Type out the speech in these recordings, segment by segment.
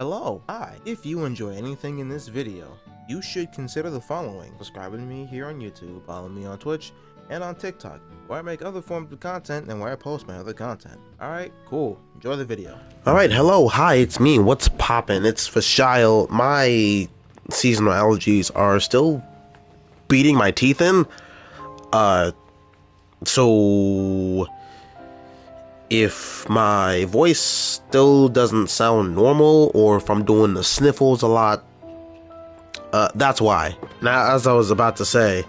Hello, hi. If you enjoy anything in this video, you should consider the following: subscribing to me here on YouTube, follow me on Twitch, and on TikTok, where I make other forms of content and where I post my other content. Alright, cool. Enjoy the video. Alright, hello, hi, it's me. What's poppin'? It's Fhashyl. My seasonal allergies are still beating my teeth in. So if my voice still doesn't sound normal, or if I'm doing the sniffles a lot, that's why. Now, as I was about to say,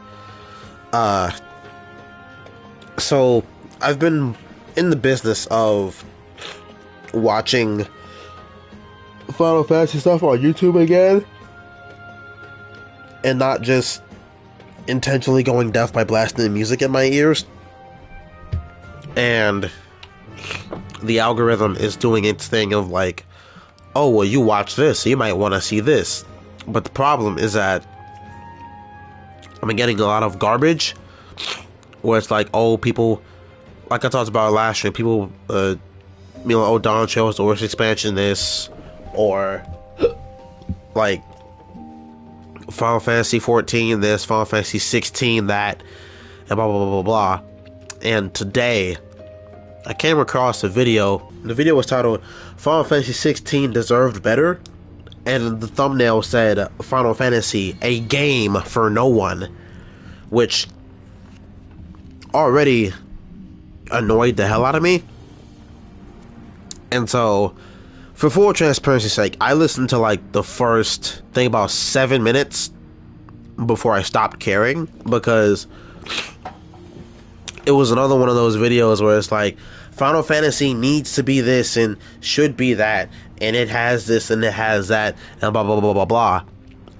so I've been in the business of watching Final Fantasy stuff on YouTube again, and not just intentionally going deaf by blasting the music in my ears. And the algorithm is doing its thing of like, oh, well, you watch this, so you might want to see this. But the problem is that I'm getting a lot of garbage where it's like, oh, people, like I talked about last year, people, oh, Dawn chose the worst expansion this, or like Final Fantasy 14 this, Final Fantasy 16 that, and blah, blah, blah, blah, blah. And today, I came across a video. The video was titled Final Fantasy 16 Deserved Better, and the thumbnail said Final Fantasy, a game for no one, which already annoyed the hell out of me. And so, for full transparency's sake, I listened to like the first thing about 7 minutes before I stopped caring, because it was another one of those videos where it's like, Final Fantasy needs to be this and should be that, and it has this and it has that, and blah blah blah blah blah.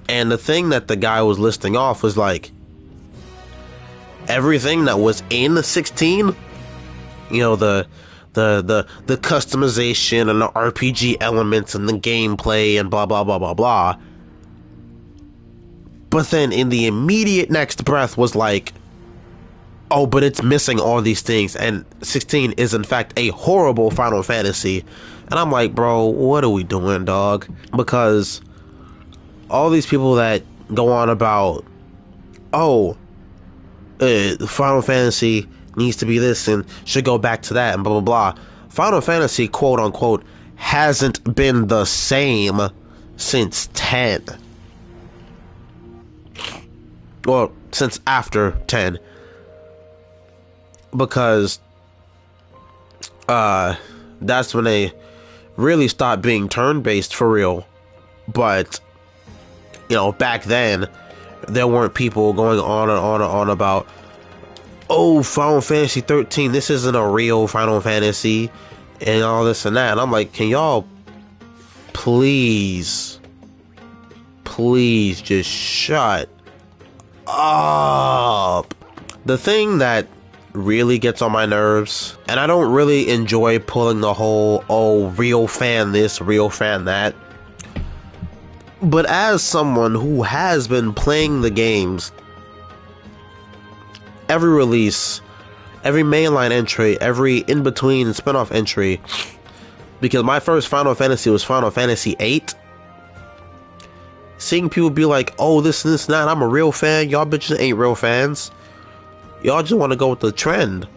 And the thing that the guy was listing off was like everything that was in 16, you know, the customization and the RPG elements and the gameplay and blah blah blah blah blah. But then in the immediate next breath was like, oh, but it's missing all these things, and 16 is in fact a horrible Final Fantasy. And I'm like, bro, what are we doing, dog? Because all these people that go on about, oh, Final Fantasy needs to be this and should go back to that and blah blah blah. Final Fantasy, quote unquote, hasn't been the same since 10. Well, since after 10. Because that's when they really stopped being turn-based for real. But you know, back then there weren't people going on and on and on about, oh, Final Fantasy 13, this isn't a real Final Fantasy and all this and that. And I'm like, can y'all please just shut up? The thing that really gets on my nerves, and I don't really enjoy pulling the whole, oh, real fan this, real fan that, but as someone who has been playing the games, every release, every mainline entry, every in-between spin-off entry, because my first Final Fantasy was Final Fantasy 8, seeing people be like, oh, this and this and that, I'm a real fan, y'all bitches ain't real fans. Y'all just want to go with the trend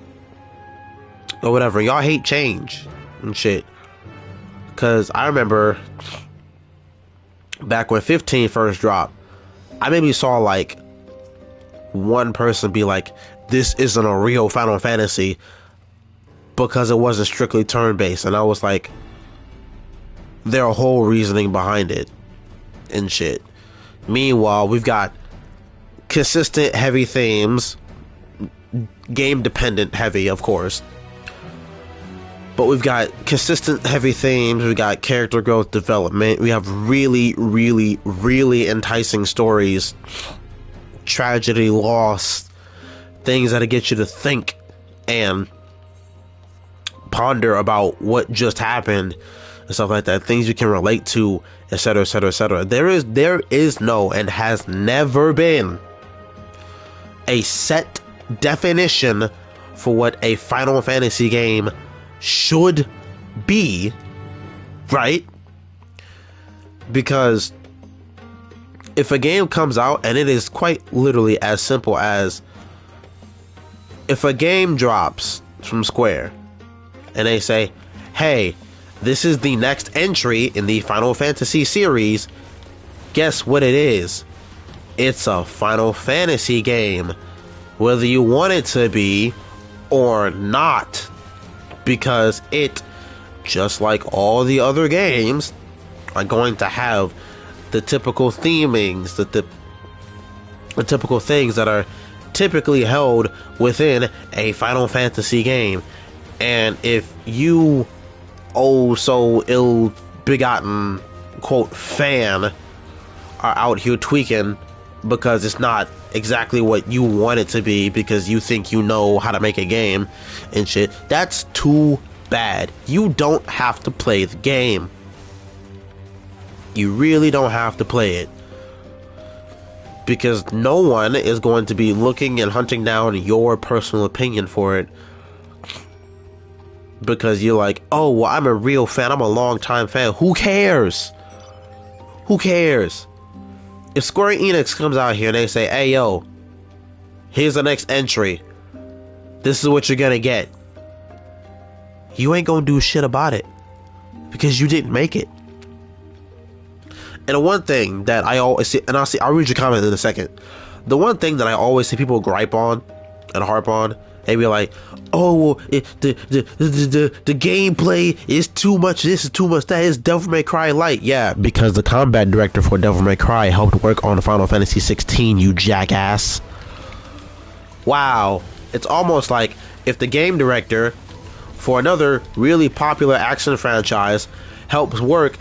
or whatever. Y'all hate change and shit. Because I remember back when 15 first dropped, I maybe saw like one person be like, this isn't a real Final Fantasy because it wasn't strictly turn-based. And I was like, their whole reasoning behind it and shit. Meanwhile, we've got consistent heavy themes, game dependent heavy, of course, but we've got consistent heavy themes, we got character growth, development, we have really enticing stories, tragedy, loss, things that'll get you to think and ponder about what just happened and stuff like that, things you can relate to, etc, etc, etc. There is no, and has never been, a set definition for what a Final Fantasy game should be, right? Because if a game comes out, and it is quite literally as simple as, if a game drops from Square and they say, hey, this is the next entry in the Final Fantasy series, guess what it is? It's a Final Fantasy game, whether you want it to be or not, because it, just like all the other games, are going to have the typical themings, the typical things that are typically held within a Final Fantasy game. And if you, oh so ill-begotten, quote, fan, are out here tweaking because it's not exactly what you want it to be, because you think you know how to make a game and shit, that's too bad. You don't have to play the game. You really don't have to play it, because no one is going to be looking and hunting down your personal opinion for it, because you're like, oh, well, I'm a real fan, I'm a long time fan. Who cares? Who cares? If Square Enix comes out here and they say, hey, yo, here's the next entry, this is what you're gonna get, you ain't gonna do shit about it, because you didn't make it. And the one thing that I always see, and I'll read your comment in a second. The one thing that I always see people gripe on and harp on, they be like, oh, well, the gameplay is too much this, is too much that, it's Devil May Cry light. Yeah, because the combat director for Devil May Cry helped work on Final Fantasy 16, you jackass. Wow. It's almost like if the game director for another really popular action franchise helps work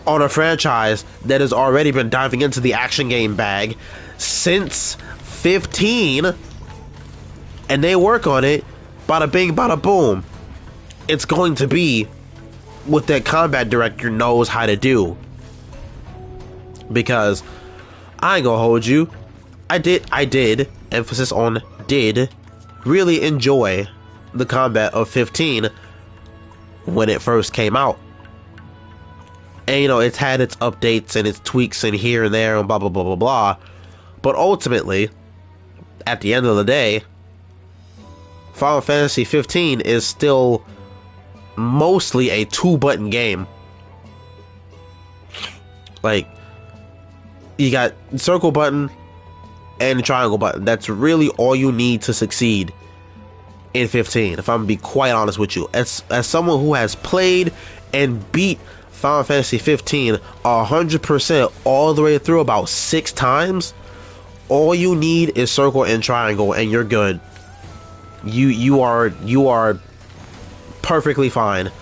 on a franchise that has already been diving into the action game bag since 15, and they work on it, bada bing, bada boom, it's going to be what that combat director knows how to do. Because I ain't gonna hold you, I did, emphasis on did, really enjoy the combat of 15 when it first came out. And, you know, it's had its updates and its tweaks and here and there and blah, blah, blah, blah, blah. But ultimately, at the end of the day, Final Fantasy 15 is still mostly a 2-button game. Like, you got circle button and triangle button. That's really all you need to succeed in 15, if I'm gonna be quite honest with you. As someone who has played and beat Final Fantasy 15 100% all the way through about 6 times, all you need is circle and triangle and you're good. You are perfectly fine.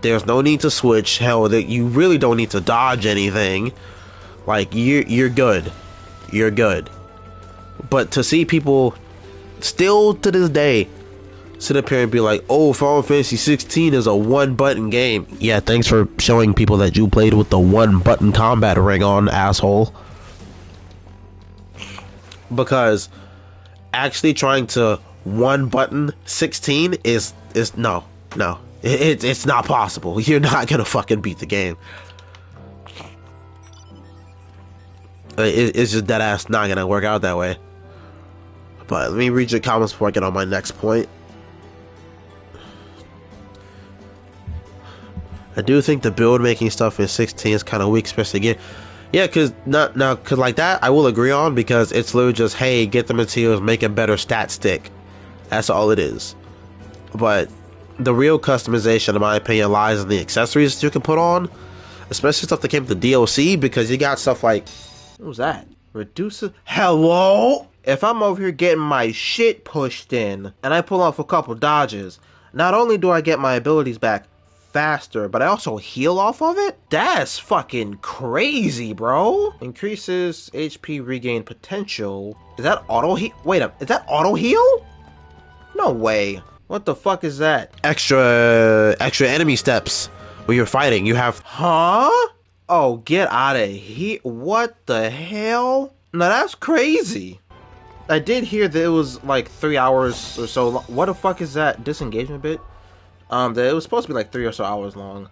There's no need to switch. Hell, that you really don't need to dodge anything. Like, you're good. You're good. But to see people still to this day sit up here and be like, oh, Final Fantasy 16 is a 1-button game. Yeah, thanks for showing people that you played with the 1-button combat ring on, asshole. Because actually trying to 1-button 16 is no. It's not possible. You're not gonna fucking beat the game. It's just dead ass not gonna work out that way. But let me read your comments before I get on my next point. I do think the build making stuff in 16 is kind of weak, especially again. Yeah, cause like that I will agree on, because it's literally just, hey, get the materials, make a better stat stick. That's all it is. But the real customization, in my opinion, lies in the accessories that you can put on, especially stuff that came with the DLC, because you got stuff like, what was that? Reducer? Hello? If I'm over here getting my shit pushed in, and I pull off a couple dodges, not only do I get my abilities back faster, but I also heal off of it? That's fucking crazy, bro. Increases HP regain potential. Is that auto heal? Wait up, is that auto heal? No way. What the fuck is that? Extra enemy steps when you're fighting. You have, huh? Oh, get out of here. What the hell? Now that's crazy. I did hear that it was like 3 hours or so long. What the fuck is that disengagement bit? That it was supposed to be like 3 or so hours long.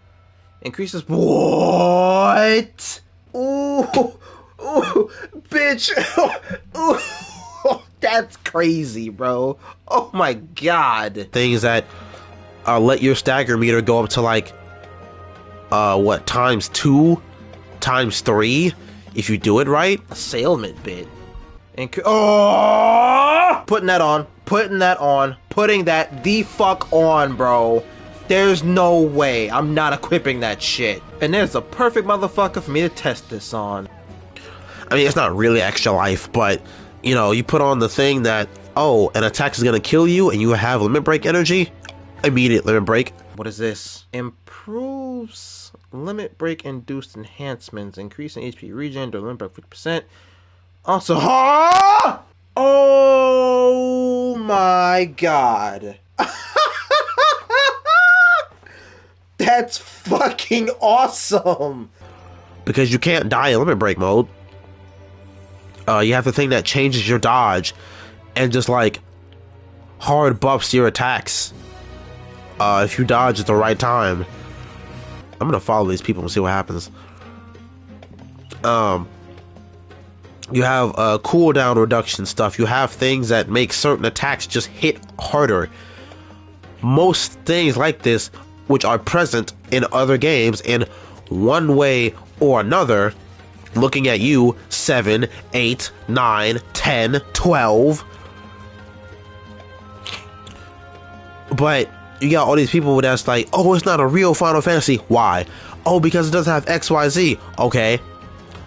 Increases what? Ooh, ooh, bitch. Ooh, that's crazy, bro. Oh my god. Things that let your stagger meter go up to like what, ×2, ×3 if you do it right. Assailment bit. Oh, putting that on, putting that the fuck on, bro. There's no way I'm not equipping that shit. And there's a perfect motherfucker for me to test this on. I mean, it's not really extra life, but you know, you put on the thing that, oh, an attack is gonna kill you and you have limit break energy. Immediate limit break. What is this? Improves limit break induced enhancements, increasing HP regen to limit break 50%. Also, oh my god. That's fucking awesome. Because you can't die in limit break mode. You have the thing that changes your dodge and just like hard buffs your attacks. If you dodge at the right time. I'm gonna follow these people and see what happens. You have cooldown reduction stuff. You have things that make certain attacks just hit harder. Most things like this, which are present in other games in one way or another, looking at you, 7, 8, 9, 10, 12. But you got all these people that's like, oh, it's not a real Final Fantasy. Why? Oh, because it doesn't have XYZ. Okay.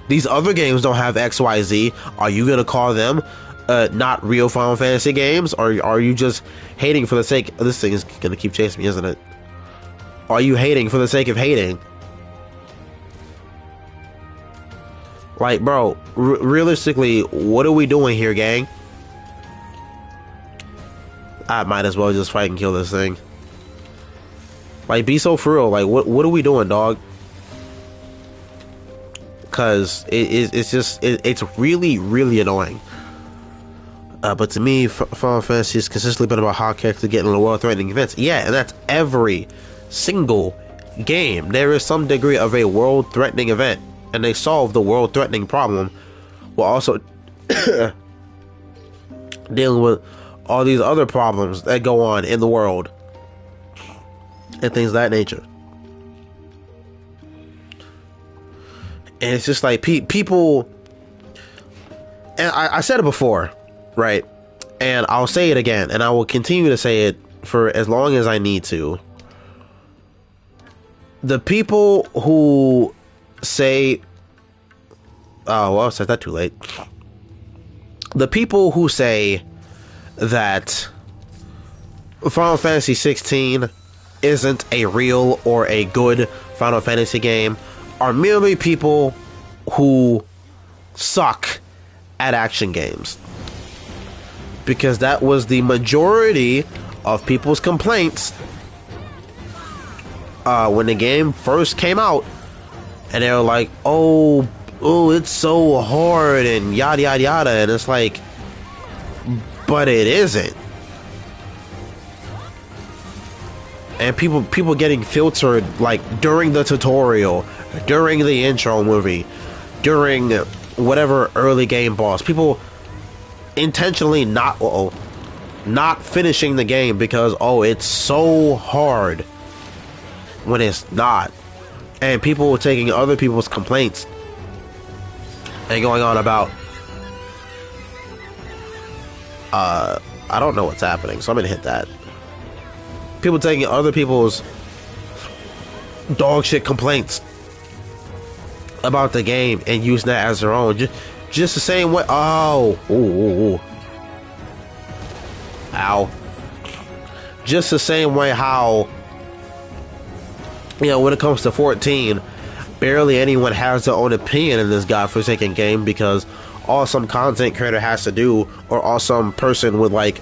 These other games don't have XYZ. Are you gonna call them not real Final Fantasy games? Or are you just hating for the sake... This thing is gonna keep chasing me, isn't it? Are you hating for the sake of hating? Like, bro, realistically, what are we doing here, gang? I might as well just fight and kill this thing. Like, be so for real. Like, what are we doing, dog? Because it's really, really annoying. But to me, Final Fantasy has consistently been about how characters get in the world-threatening events. Yeah, and that's every single game. There is some degree of a world-threatening event, and they solve the world-threatening problem while also dealing with all these other problems that go on in the world and things of that nature. And it's just like people, and I said it before, right? And I'll say it again, and I will continue to say it for as long as I need to. The people who say, oh, well, I said that too late. The people who say that Final Fantasy 16 isn't a real or a good Final Fantasy game are merely people who suck at action games. Because that was the majority of people's complaints when the game first came out. And they were like, oh, it's so hard and yada yada yada. And it's like, but it isn't. And people getting filtered like during the tutorial, during the intro movie, during whatever early game boss. People intentionally not finishing the game because, oh, it's so hard, when it's not. And people taking other people's complaints and going on about I don't know what's happening, so I'm gonna hit that. People taking other people's dog shit complaints about the game and using that as their own, just the same way. Oh, ooh. Ow. Just the same way how, you know, when it comes to 14, barely anyone has their own opinion in this godforsaken game, because all some content creator has to do, or all some person with like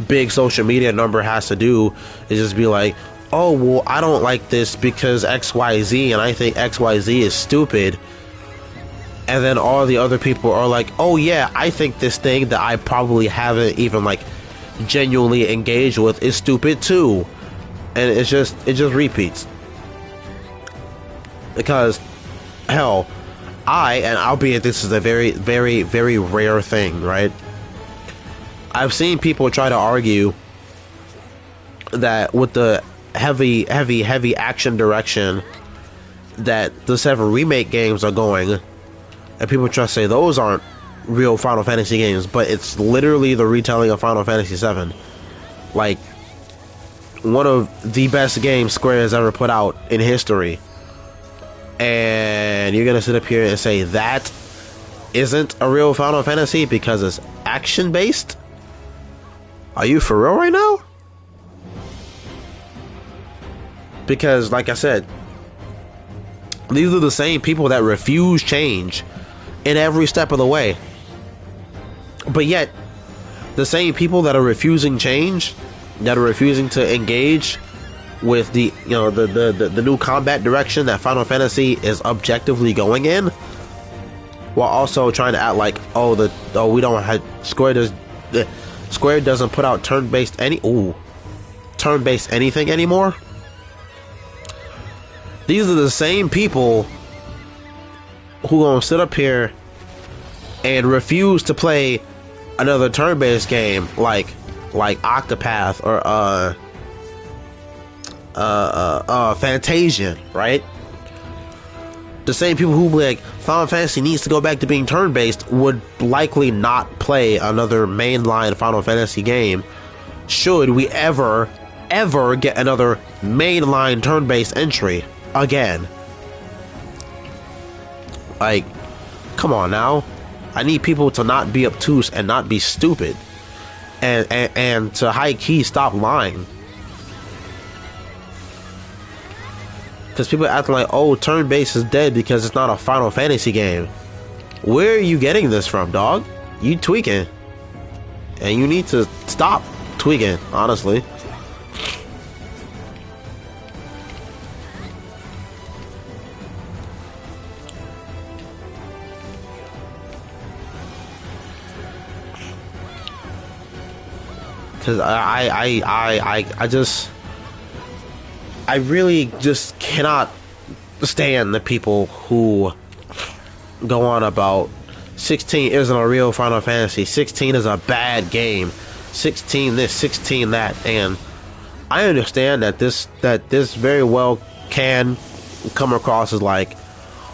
big social media number has to do, is just be like, oh, well, I don't like this because XYZ, and I think XYZ is stupid. And then all the other people are like, oh yeah, I think this thing that I probably haven't even like genuinely engaged with is stupid too. And it just repeats. Because, hell, and albeit this is a very, very, very rare thing, right? I've seen people try to argue that with the heavy action direction that the 7 remake games are going, and people try to say those aren't real Final Fantasy games, but it's literally the retelling of Final Fantasy 7. Like, one of the best games Square has ever put out in history. And you're gonna sit up here and say that isn't a real Final Fantasy because it's action based? Are you for real right now? Because, like I said, these are the same people that refuse change in every step of the way. But yet, the same people that are refusing change, that are refusing to engage with the, you know, the new combat direction that Final Fantasy is objectively going in, while also trying to act like, we don't have Square doesn't put out turn-based anything anymore. These are the same people who gonna sit up here and refuse to play another turn-based game like Octopath or Fantasia, right? The same people who like Final Fantasy needs to go back to being turn-based would likely not play another mainline Final Fantasy game should we ever get another mainline turn-based entry again. Like, come on now. I need people to not be obtuse and not be stupid, and to high key stop lying. Because people acting like, oh, turn-based is dead because it's not a Final Fantasy game. Where are you getting this from, dog? You tweaking. And you need to stop tweaking, honestly. Because I really just cannot stand the people who go on about 16 isn't a real Final Fantasy, 16 is a bad game, 16 this, 16 that, and I understand that this very well can come across as like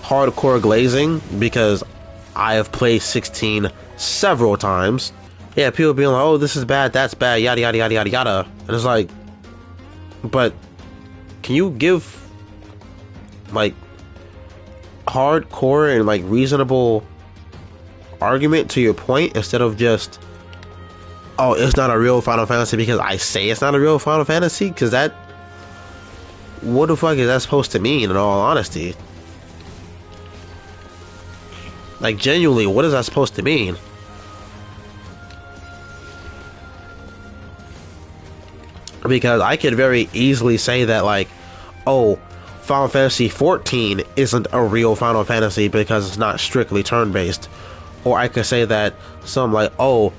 hardcore glazing because I have played 16 several times. Yeah, people being like, oh, this is bad, that's bad, yada yada yada yada yada, and it's like, but can you give like hardcore and like reasonable argument to your point instead of just, oh, it's not a real Final Fantasy because I say it's not a real Final Fantasy? Because that, what the fuck is that supposed to mean, in all honesty? Like, genuinely, what is that supposed to mean? Because I could very easily say that, like, oh, Final Fantasy 14 isn't a real Final Fantasy because it's not strictly turn-based. Or I could say that some like, oh,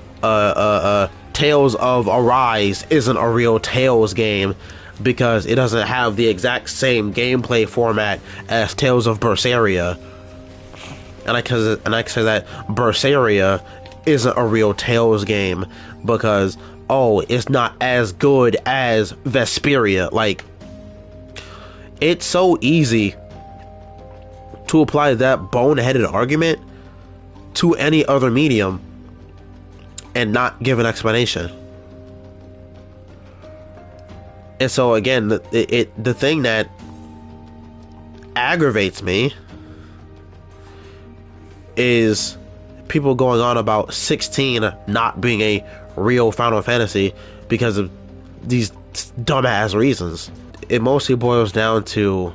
Tales of Arise isn't a real Tales game because it doesn't have the exact same gameplay format as Tales of Berseria. And I could say that Berseria isn't a real Tales game because, oh, it's not as good as Vesperia. Like, it's so easy to apply that boneheaded argument to any other medium and not give an explanation. And so again, the thing that aggravates me is people going on about 16 not being a real Final Fantasy because of these dumbass reasons. It mostly boils down to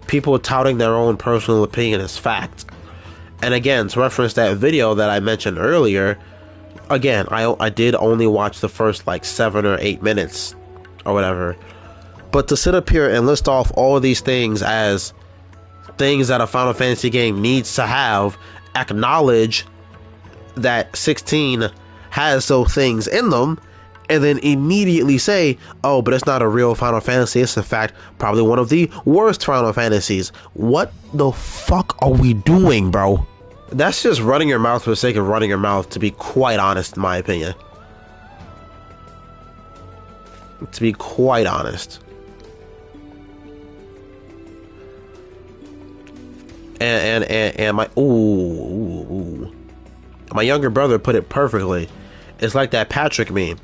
people touting their own personal opinion as fact. And again, to reference that video that I mentioned earlier, again, I did only watch the first like 7 or 8 minutes or whatever. But to sit up here and list off all of these things as things that a Final Fantasy game needs to have, acknowledge that 16 has those things in them, and then immediately say, oh, but it's not a real Final Fantasy, it's in fact probably one of the worst Final Fantasies. What the fuck are we doing, bro? That's just running your mouth for the sake of running your mouth, to be quite honest, in my opinion. To be quite honest. And my my younger brother put it perfectly. It's like that Patrick meme.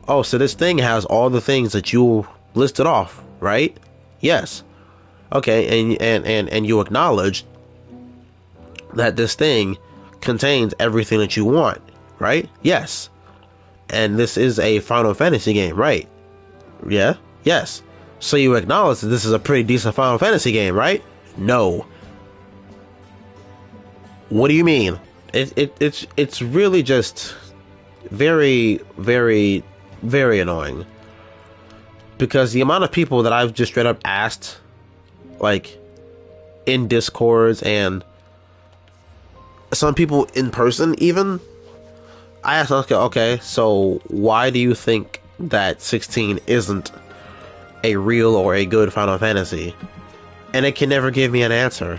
Oh, so this thing has all the things that you listed off, right? Yes. Okay, and you acknowledge that this thing contains everything that you want, right? Yes. And this is a Final Fantasy game, right? Yeah? Yes. So you acknowledge that this is a pretty decent Final Fantasy game, right? No. What do you mean? It's really just very, very, very annoying. Because the amount of people that I've just straight up asked, like, in Discords and some people in person even, I asked, okay, so why do you think that 16 isn't a real or a good Final Fantasy? And it can never give me an answer.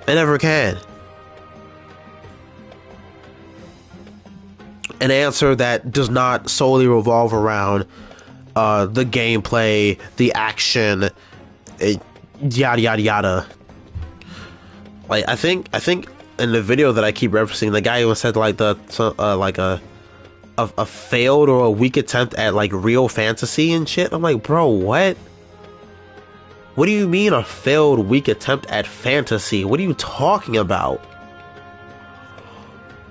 It never can. An answer that does not solely revolve around the gameplay, the action, yada yada yada. Like I think in the video that I keep referencing, the guy even said like like a failed or a weak attempt at like real fantasy and shit. I'm like, bro, what? What do you mean a failed weak attempt at fantasy? What are you talking about?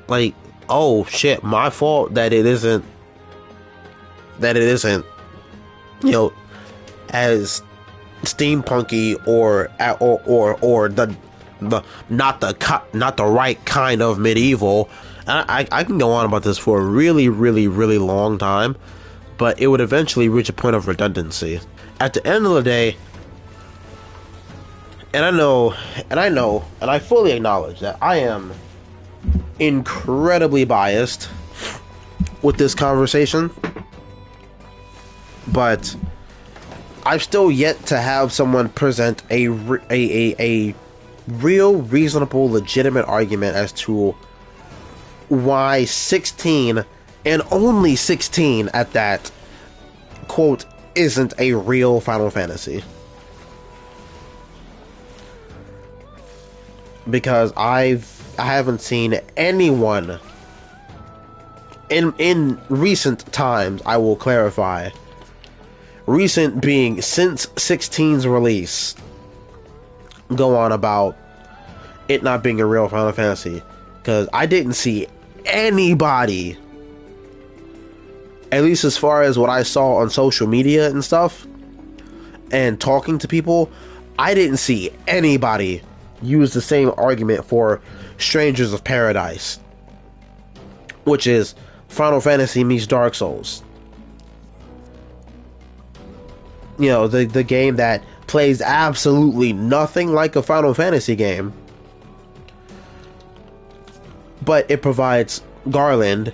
Like, oh shit, my fault that it isn't, you know, as steampunky or the not the right kind of medieval. I can go on about this for a really, really, really long time, but it would eventually reach a point of redundancy. At the end of the day, and I fully acknowledge that I am incredibly biased with this conversation, but I've still yet to have someone present a real, reasonable, legitimate argument as to why 16, and only 16 at that, quote, isn't a real Final Fantasy. Because I haven't seen anyone in recent times, I will clarify, recent being since 16's release, go on about it not being a real Final Fantasy. Because I didn't see anybody, at least as far as what I saw on social media and stuff, and talking to people, I didn't see anybody use the same argument for Strangers of Paradise, which is Final Fantasy meets Dark Souls. You know, the game that plays absolutely nothing like a Final Fantasy game, but it provides Garland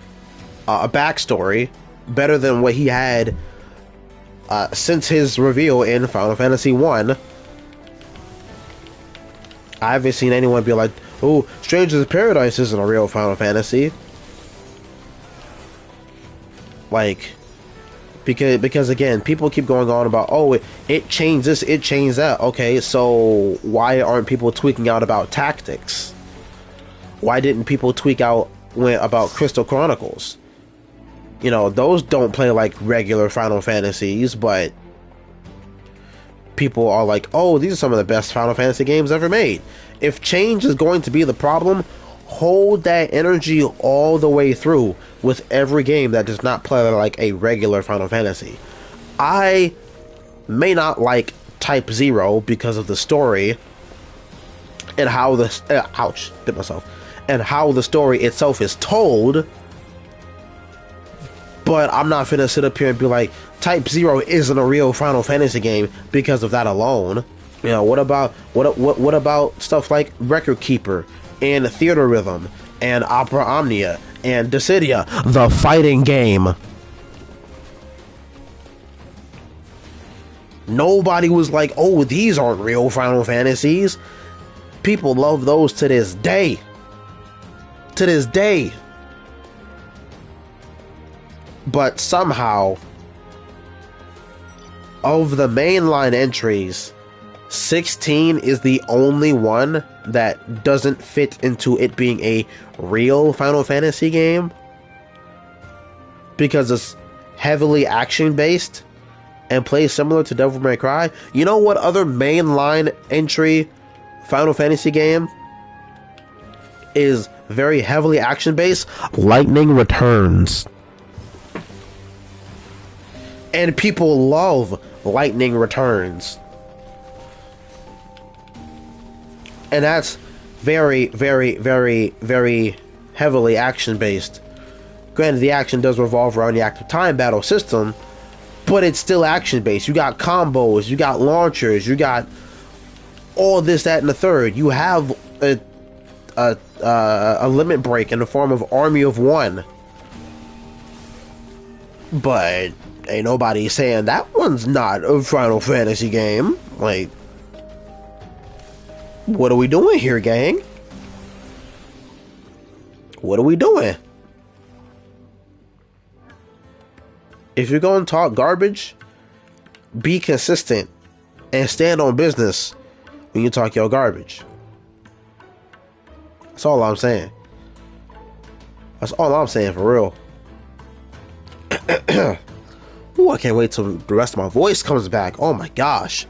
a backstory better than what he had since his reveal in Final Fantasy 1. I haven't seen anyone be like, oh, Strangers of Paradise isn't a real Final Fantasy. Like, because again, people keep going on about, oh, it changed this, it changed that. Okay, so why aren't people tweaking out about tactics? Why didn't people tweak out about Crystal Chronicles? You know, those don't play like regular Final Fantasies, but people are like, oh, these are some of the best Final Fantasy games ever made. If change is going to be the problem, hold that energy all the way through with every game that does not play like a regular Final Fantasy. I may not like Type 0 because of the story and how the and how the story itself is told, but I'm not finna sit up here and be like, Type 0 isn't a real Final Fantasy game because of that alone. You know, what about stuff like Record Keeper and Theater Rhythm and Opera Omnia and Dissidia, the fighting game? Nobody was like, oh, these aren't real Final Fantasies. People love those to this day. To this day. But somehow, of the mainline entries, 16 is the only one that doesn't fit into it being a real Final Fantasy game. Because it's heavily action-based and plays similar to Devil May Cry. You know what other mainline entry Final Fantasy game is very heavily action-based? Lightning Returns. And people love Lightning Returns. And that's very, very, very, very heavily action-based. Granted, the action does revolve around the active time battle system, but it's still action-based. You got combos, you got launchers, you got all this, that, and the third. You have a limit break in the form of Army of One. But ain't nobody saying that one's not a Final Fantasy game. Like, what are we doing here, gang? What are we doing? If you're going to talk garbage, be consistent and stand on business when you talk your garbage. That's all I'm saying. That's all I'm saying, for real. Ooh, I can't wait till the rest of my voice comes back. Oh my gosh.